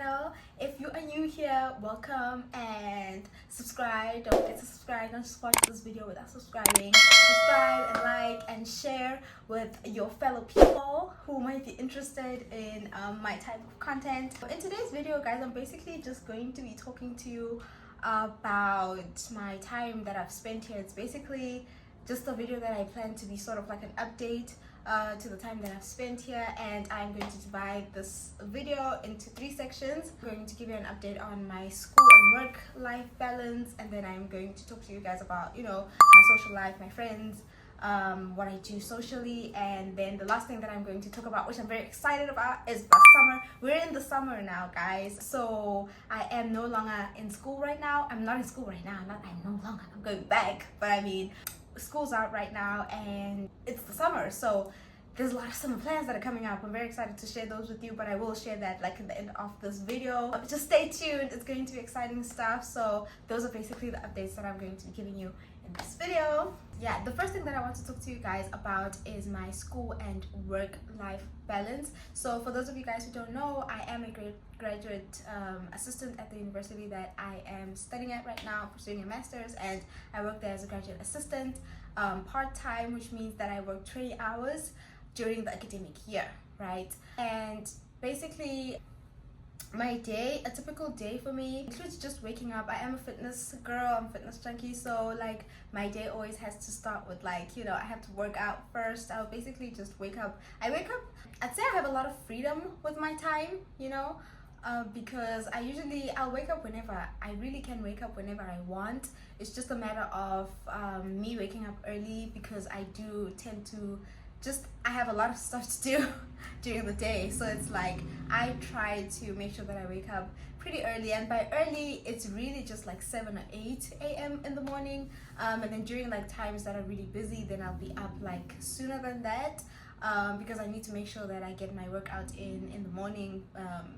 channel. If you are new here, welcome and subscribe. Don't forget to subscribe. Don't just watch this video without subscribing. Subscribe and like and share with your fellow people who might be interested in my type of content. In today's video, guys, I'm basically just going to be talking to you about my time that I've spent here. It's basically just a video that I plan to be sort of like an update to the time that I've spent here, and I'm going to divide this video into 3 sections. I'm going to give you an update on my school and work life balance, and then I'm going to talk to you guys about, my social life, my friends, what I do socially, and then the last thing that I'm going to talk about, which I'm very excited about, is the summer. We're in the summer now, guys, so I am no longer in school right now. I'm not in school right now. I'm going back, but I mean, school's out right now and it's the summer, so there's a lot of summer plans that are coming up. I'm very excited to share those with you, but I will share that like at the end of this video. Just stay tuned, it's going to be exciting stuff. So those are basically the updates that I'm going to be giving you in this video. Yeah, the first thing that I want to talk to you guys about is my school and work life balance. So for those of you guys who don't know, I am a graduate assistant at the university that I am studying at right now, pursuing a master's, and I work there as a graduate assistant part-time, which means that I work 20 hours during the academic year, right? And basically my day, a typical day for me, includes just waking up. I am a fitness girl, I'm a fitness junkie, so like my day always has to start with like, I have to work out first. I'll basically just wake up. I'd say I have a lot of freedom with my time, because I'll wake up whenever. I really can wake up whenever I want. It's just a matter of me waking up early, because I do tend to I have a lot of stuff to do during the day, so it's like I try to make sure that I wake up pretty early, and by early it's really just like 7 or 8 a.m. in the morning, and then during like times that are really busy, then I'll be up like sooner than that, because I need to make sure that I get my workout in the morning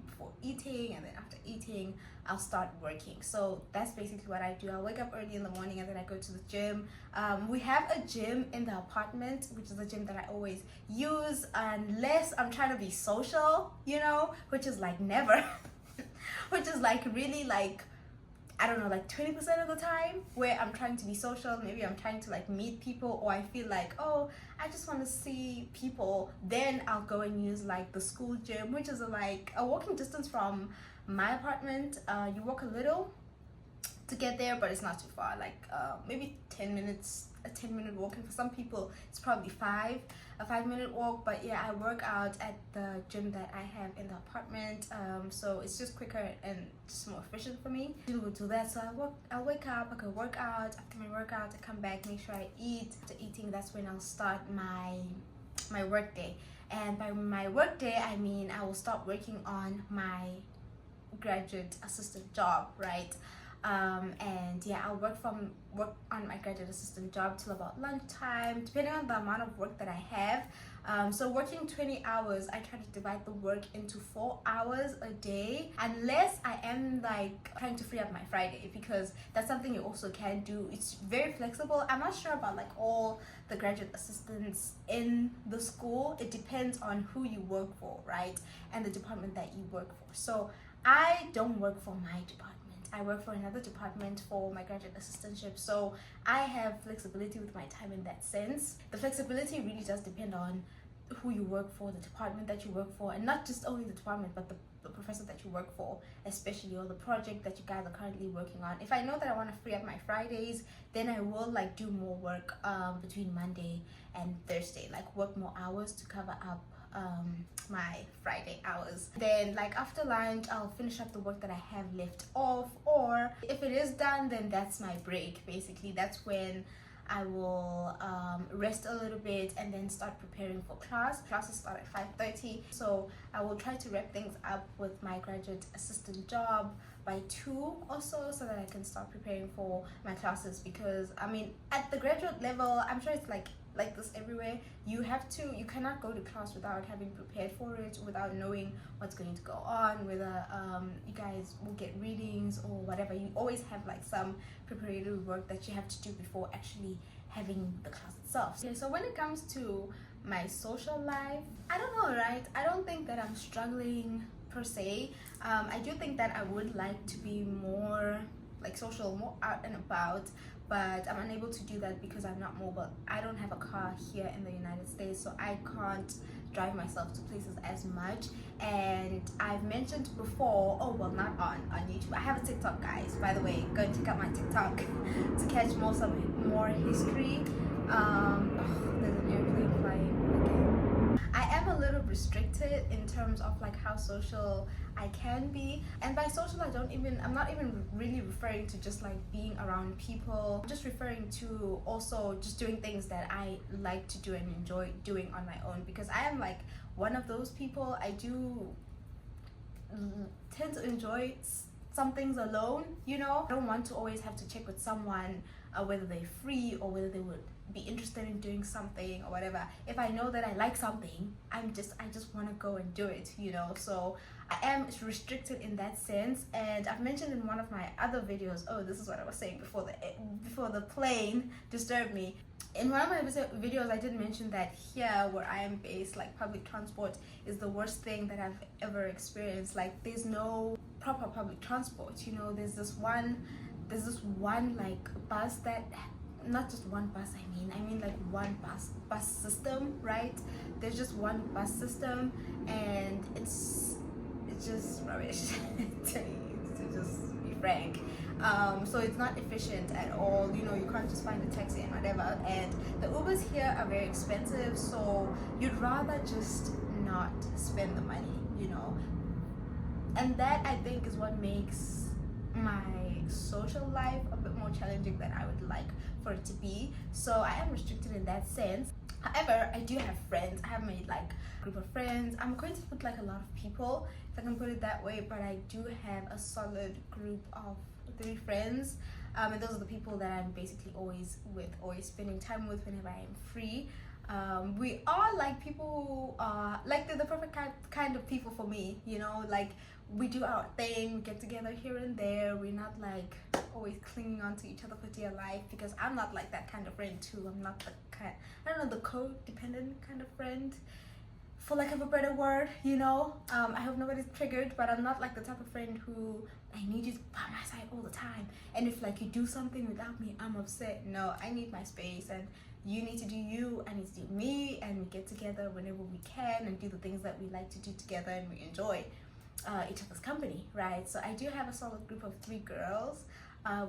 before eating, and then after eating I'll start working. So that's basically what I do. I'll wake up early in the morning and then I go to the gym. We have a gym in the apartment, which is a gym that I always use unless I'm trying to be social, which is like never which is like really like, I don't know, like 20% of the time where I'm trying to be social. Maybe I'm trying to like meet people, or I feel like, oh, I just want to see people. Then I'll go and use like the school gym, which is like a walking distance from my apartment. You walk a little to get there, but it's not too far, like maybe 10 minutes, a 10-minute walk, and for some people it's probably a 5-minute walk. But yeah, I work out at the gym that I have in the apartment, so it's just quicker and just more efficient for me to do that. So I'll wake up, I go work out. After my workout, I come back, make sure I eat. After eating, that's when I'll start my work day. And by my work day, I mean I will start working on my graduate assistant job, right? And yeah, I'll work on my graduate assistant job till about lunchtime, depending on the amount of work that I have. So working 20 hours, I try to divide the work into 4 hours a day, unless I am like trying to free up my Friday, because that's something you also can do. It's very flexible. I'm not sure about like all the graduate assistants in the school. It depends on who you work for, right? And the department that you work for. So I don't work for my department. I work for another department for my graduate assistantship, so I have flexibility with my time in that sense. The flexibility really does depend on who you work for, the department that you work for, and not just only the department, but the professor that you work for, especially, or the project that you guys are currently working on. If I know that I want to free up my Fridays, then I will like do more work between Monday and Thursday, like work more hours to cover up my Friday hours. Then like after lunch, I'll finish up the work that I have left off, or if it is done, then that's my break. Basically, that's when I will rest a little bit and then start preparing for class. Classes start at 5:30, so I will try to wrap things up with my graduate assistant job by 2 or so that I can start preparing for my classes. Because I mean, at the graduate level, I'm sure it's like this everywhere. You cannot go to class without having prepared for it, without knowing what's going to go on, whether you guys will get readings or whatever. You always have like some preparatory work that you have to do before actually having the class itself. Okay, so when it comes to my social life, I don't know, right? I don't think that I'm struggling per per se. I do think that I would like to be more like social, more out and about, but I'm unable to do that because I'm not mobile. I don't have a car here in the United States, so I can't drive myself to places as much. And I've mentioned before, oh well, not on YouTube, I have a TikTok, guys, by the way. Go and check out my TikTok to catch more history. There's an airplane flying again. I am a little restricted in terms of like how social I can be, and by social I'm not even really referring to just like being around people. I'm just referring to also just doing things that I like to do and enjoy doing on my own, because I am like one of those people. I do tend to enjoy some things alone, you know. I don't want to always have to check with someone whether they're free or whether they would be interested in doing something or whatever. If I know that I like something, I just want to go and do it, you know. So I am restricted in that sense. And I've mentioned in one of my other videos, oh, this is what I was saying before the plane disturbed me. In one of my videos, I did mention that here where I am based, like, public transport is the worst thing that I've ever experienced. Like, there's no proper public transport, you know. There's this one like bus that, not just one bus, I mean like one bus system, right? There's just one bus system, and it's just rubbish to just be frank. So it's not efficient at all, you know. You can't just find a taxi and whatever, and the Ubers here are very expensive, so you'd rather just not spend the money, you know. And that, I think, is what makes my social life a bit more challenging than I would like for it to be. So I am restricted in that sense. However, I do have friends. I have made like a group of friends. I'm going to put like a lot of people, if I can put it that way, but I do have a solid group of 3 friends, and those are the people that I'm basically always spending time with whenever I am free. We are like people who are like, they're the perfect kind of people for me, you know. Like, we do our thing, we get together here and there. We're not like always clinging on to each other for dear life, because I'm not like that kind of friend too. I'm not the kind, I don't know, the codependent kind of friend, for lack of a better word, you know. I hope nobody's triggered, but I'm not like the type of friend who, I need you by my side all the time, and if like you do something without me, I'm upset. No, I need my space, and you need to do you, I need to do me, and we get together whenever we can and do the things that we like to do together, and we enjoy each other's company, right? So I do have a solid group of 3 girls.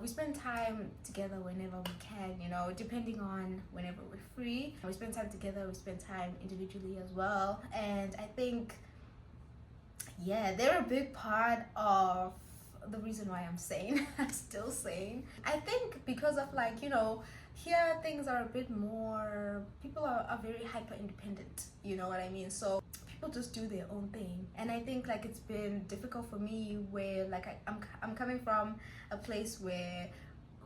We spend time together whenever we can, you know, depending on whenever we're free. We spend time together, we spend time individually as well. And I think, yeah, they're a big part of the reason why I'm sane. I'm still sane. I think because of, like, you know, here things are a bit more, people are very hyper independent, you know what I mean? So people just do their own thing, and I think like it's been difficult for me, where like I'm coming from a place where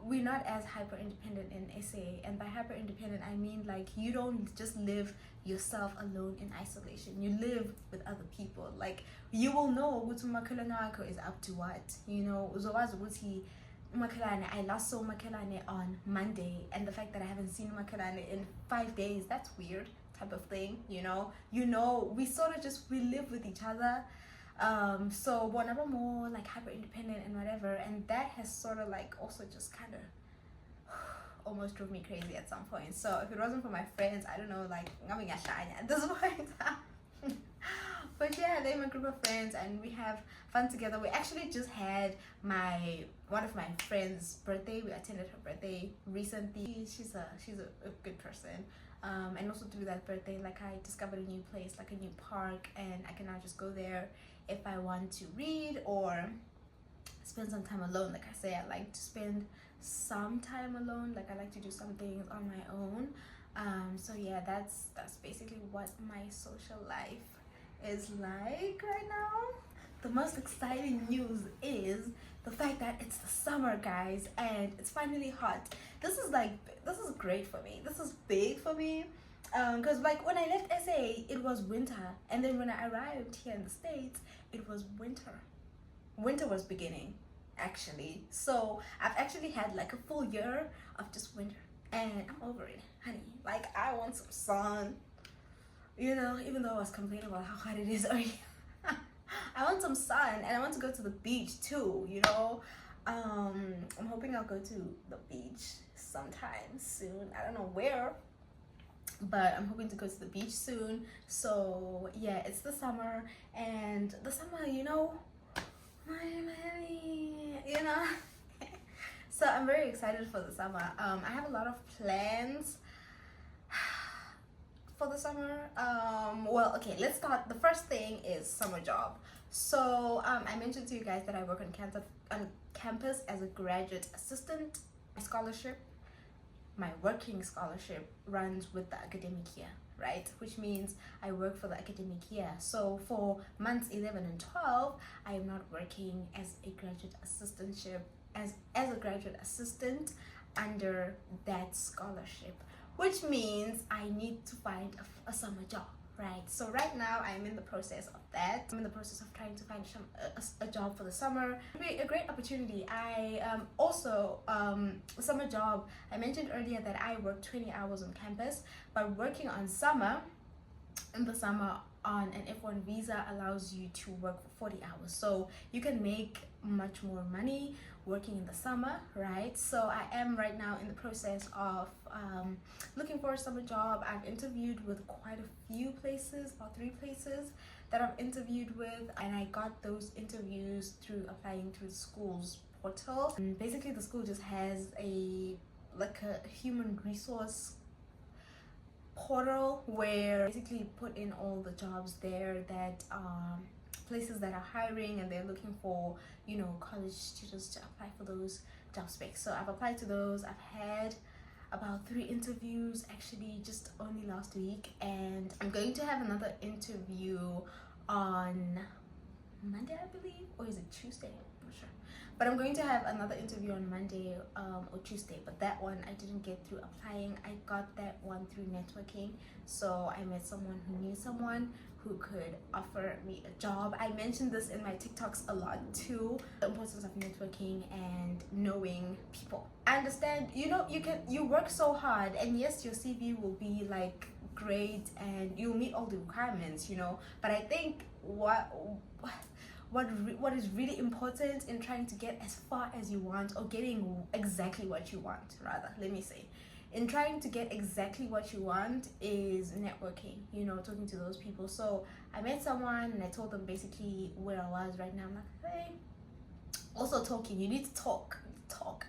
we're not as hyper independent in SA. And by hyper independent, I mean like you don't just live yourself alone in isolation. You live with other people. Like, you will know what umakhelwane is up to what, you know. Uzowazi ukuthi umakhelwane, I last saw umakhelwane on Monday, and the fact that I haven't seen umakhelwane in 5 days, that's weird, type of thing, you know. We sort of just, we live with each other. So whenever more like hyper independent and whatever, and that has sort of like also just kind of almost drove me crazy at some point. So if it wasn't for my friends, I don't know, like I'm gonna shine at this point. But yeah, they're my group of friends, and we have fun together. We actually just had one of my friends' birthday. We attended her birthday recently. She's a good person. And also through that birthday, like, I discovered a new place, like a new park, and I can now just go there if I want to read or spend some time alone. Like I say, I like to spend some time alone. Like, I like to do some things on my own. So yeah, that's basically what my social life is like right now. The most exciting news is the fact that it's the summer, guys, and it's finally hot. This is great for me. This is big for me, because like when I left SA, it was winter, and then when I arrived here in the States, it was winter. Winter was beginning, actually. So I've actually had like a full year of just winter, and I'm over it, honey. Like, I want some sun, you know. Even though I was complaining about how hot it is already, I want some sun, and I want to go to the beach too, you know. I'm hoping I'll go to the beach sometime soon. I don't know where, but I'm hoping to go to the beach soon. So yeah, it's the summer, and the summer, you know, Miami, you know. So I'm very excited for the summer. I have a lot of plans for the summer. Well, okay, let's start. The first thing is summer job. So I mentioned to you guys that I work on campus as a graduate assistant. My scholarship, my working scholarship, runs with the academic year, right? Which means I work for the academic year. So for months 11 and 12, I am not working as a graduate assistantship, as a graduate assistant under that scholarship, which means I need to find a summer job, right? So right now I'm in the process of that. I'm in the process of trying to find a job for the summer. It'll be a great opportunity. I also summer job, I mentioned earlier that I work 20 hours on campus, but working on in the summer on an F1 visa allows you to work for 40 hours, so you can make much more money working in the summer, right? So I am right now in the process of looking for a summer job. I've interviewed with quite a few places, about 3 places that I've interviewed with, and I got those interviews through applying through the school's portal. And basically the school just has a human resource portal where basically put in all the jobs there that places that are hiring, and they're looking for, you know, college students to apply for those job specs. So I've applied to those. I've had about 3 interviews actually just only last week, and I'm going to have another interview on Monday, I believe, or is it Tuesday? I'm not sure, but I'm going to have another interview on Monday or Tuesday. But that one I didn't get through applying. I got that one through networking. So I met someone who knew someone who could offer me a job. I mentioned this in my TikToks a lot too, the importance of networking and knowing people. I understand, you know, you work so hard, and yes, your CV will be like great and you'll meet all the requirements, you know, but I think what is really important in trying to get as far as you want, or getting exactly what you want, rather, let me say, in trying to get exactly what you want, is networking, you know, talking to those people. So I met someone and I told them basically where I was right now. I'm like, hey, also talking, you need to talk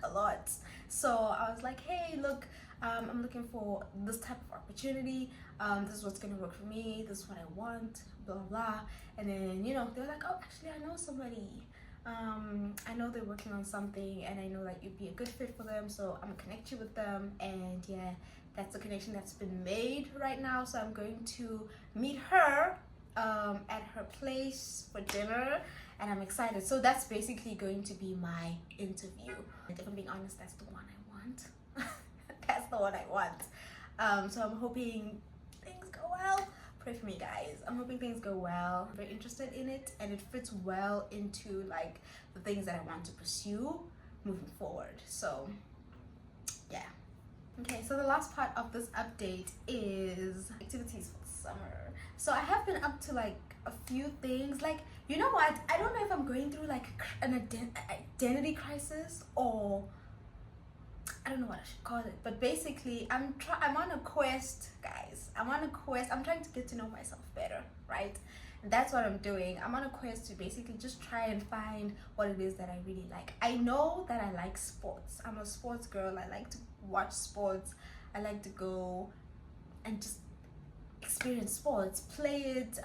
a lot. So I was like, hey, look, I'm looking for this type of opportunity. This is what's gonna work for me. This is what I want, blah blah. And then, you know, they're like, oh, actually I know somebody. I know they're working on something, and I know that you'd be a good fit for them, so I'm gonna connect you with them. And yeah, that's the connection that's been made right now. So I'm going to meet her at her place for dinner, and I'm excited. So that's basically going to be my interview, and if I'm being honest, that's the one I want. That's the one I want. So I'm hoping things go well. Pray for me, guys. I'm hoping things go well. I'm very interested in it, and it fits well into like the things that I want to pursue moving forward. So yeah. Okay, so the last part of this update is activities for the summer. So I have been up to like a few things. Like, you know what, I don't know if I'm going through like an identity crisis, or I don't know what I should call it, but basically I'm on a quest, guys. I'm on a quest. I'm trying to get to know myself better, right? That's what I'm doing. I'm on a quest to basically just try and find what it is that I really like. I know that I like sports. I'm a sports girl. I like to watch sports. I like to go and just experience sports, play it.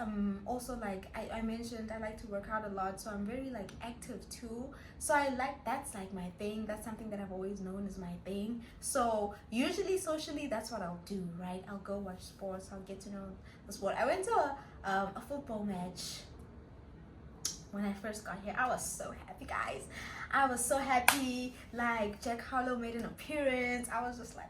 Also, like I mentioned, I like to work out a lot, so I'm very like active too. So I like, that's like my thing. That's something that I've always known is my thing. So usually socially, that's what I'll do, right? I'll go watch sports. I'll get to know the sport. I went to a football match when I first got here. I was so happy, guys. I was so happy. Like, Jack Harlow made an appearance. I was just like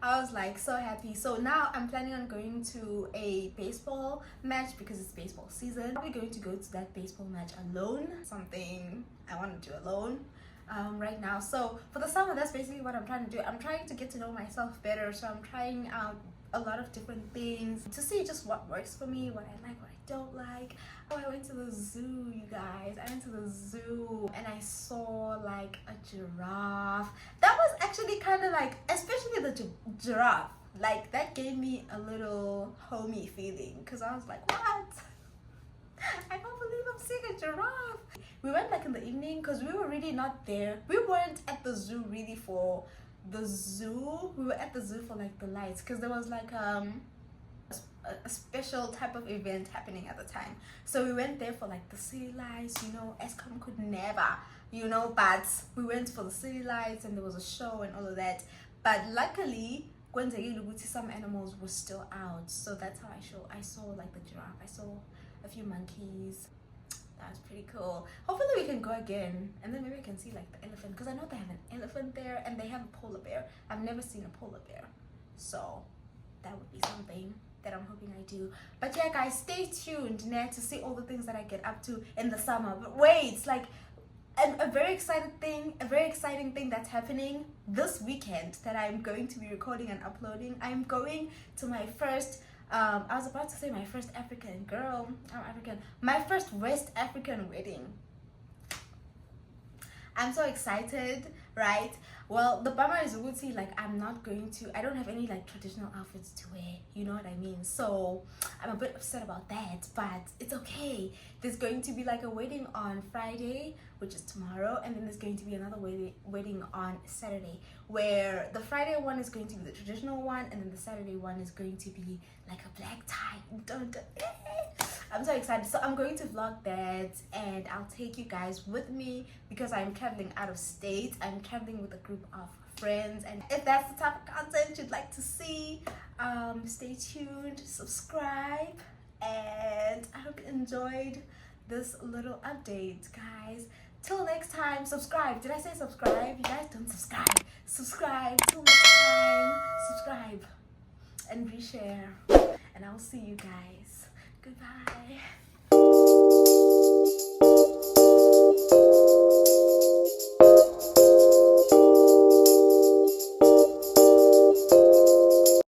I was like so happy. So now I'm planning on going to a baseball match because it's baseball season. I'm probably going to go to that baseball match alone. Something I want to do alone right now. So for the summer, that's basically what I'm trying to do. I'm trying to get to know myself better. So I'm trying out a lot of different things to see just what works for me, what I like, what I don't like. Oh, I went to the zoo, you guys. I went to the zoo and I saw like a giraffe. That was actually kind of like, especially the giraffe, like that gave me a little homey feeling, because I was like, what? I can't believe I'm seeing a giraffe. We went like in the evening because we were really not there. We weren't at the zoo really for the zoo. We were at the zoo for like the lights, because there was like a special type of event happening at the time. So we went there for like the city lights, you know. Escom could never, you know, but we went for the city lights and there was a show and all of that. But luckily, some animals were still out, so that's how I saw like the giraffe. I saw a few monkeys. That was pretty cool. Hopefully we can go again, and then maybe we can see like the elephant, because I know they have an elephant there and they have a polar bear. I've never seen a polar bear, so that would be something that I'm hoping I do. But yeah, guys, stay tuned now to see all the things that I get up to in the summer. But wait, it's like a very exciting thing that's happening this weekend that I'm going to be recording and uploading. I'm going to my first I was about to say my first African girl. I'm African. My first West African wedding. I'm so excited, right? Well, the bummer is Uguti, like I don't have any like traditional outfits to wear, you know what I mean? So I'm a bit upset about that, but it's okay. There's going to be like a wedding on Friday, which is tomorrow, and then there's going to be another wedding on Saturday, where the Friday one is going to be the traditional one, and then the Saturday one is going to be like a black tie. I'm so excited. So I'm going to vlog that, and I'll take you guys with me because I'm traveling out of state. I'm traveling with a group of friends, and if that's the type of content you'd like to see, stay tuned, subscribe, and I hope you enjoyed this little update, guys. Till next time, subscribe. Did I say subscribe? You guys don't subscribe. Subscribe. Till next time, subscribe and reshare, and I'll see you guys.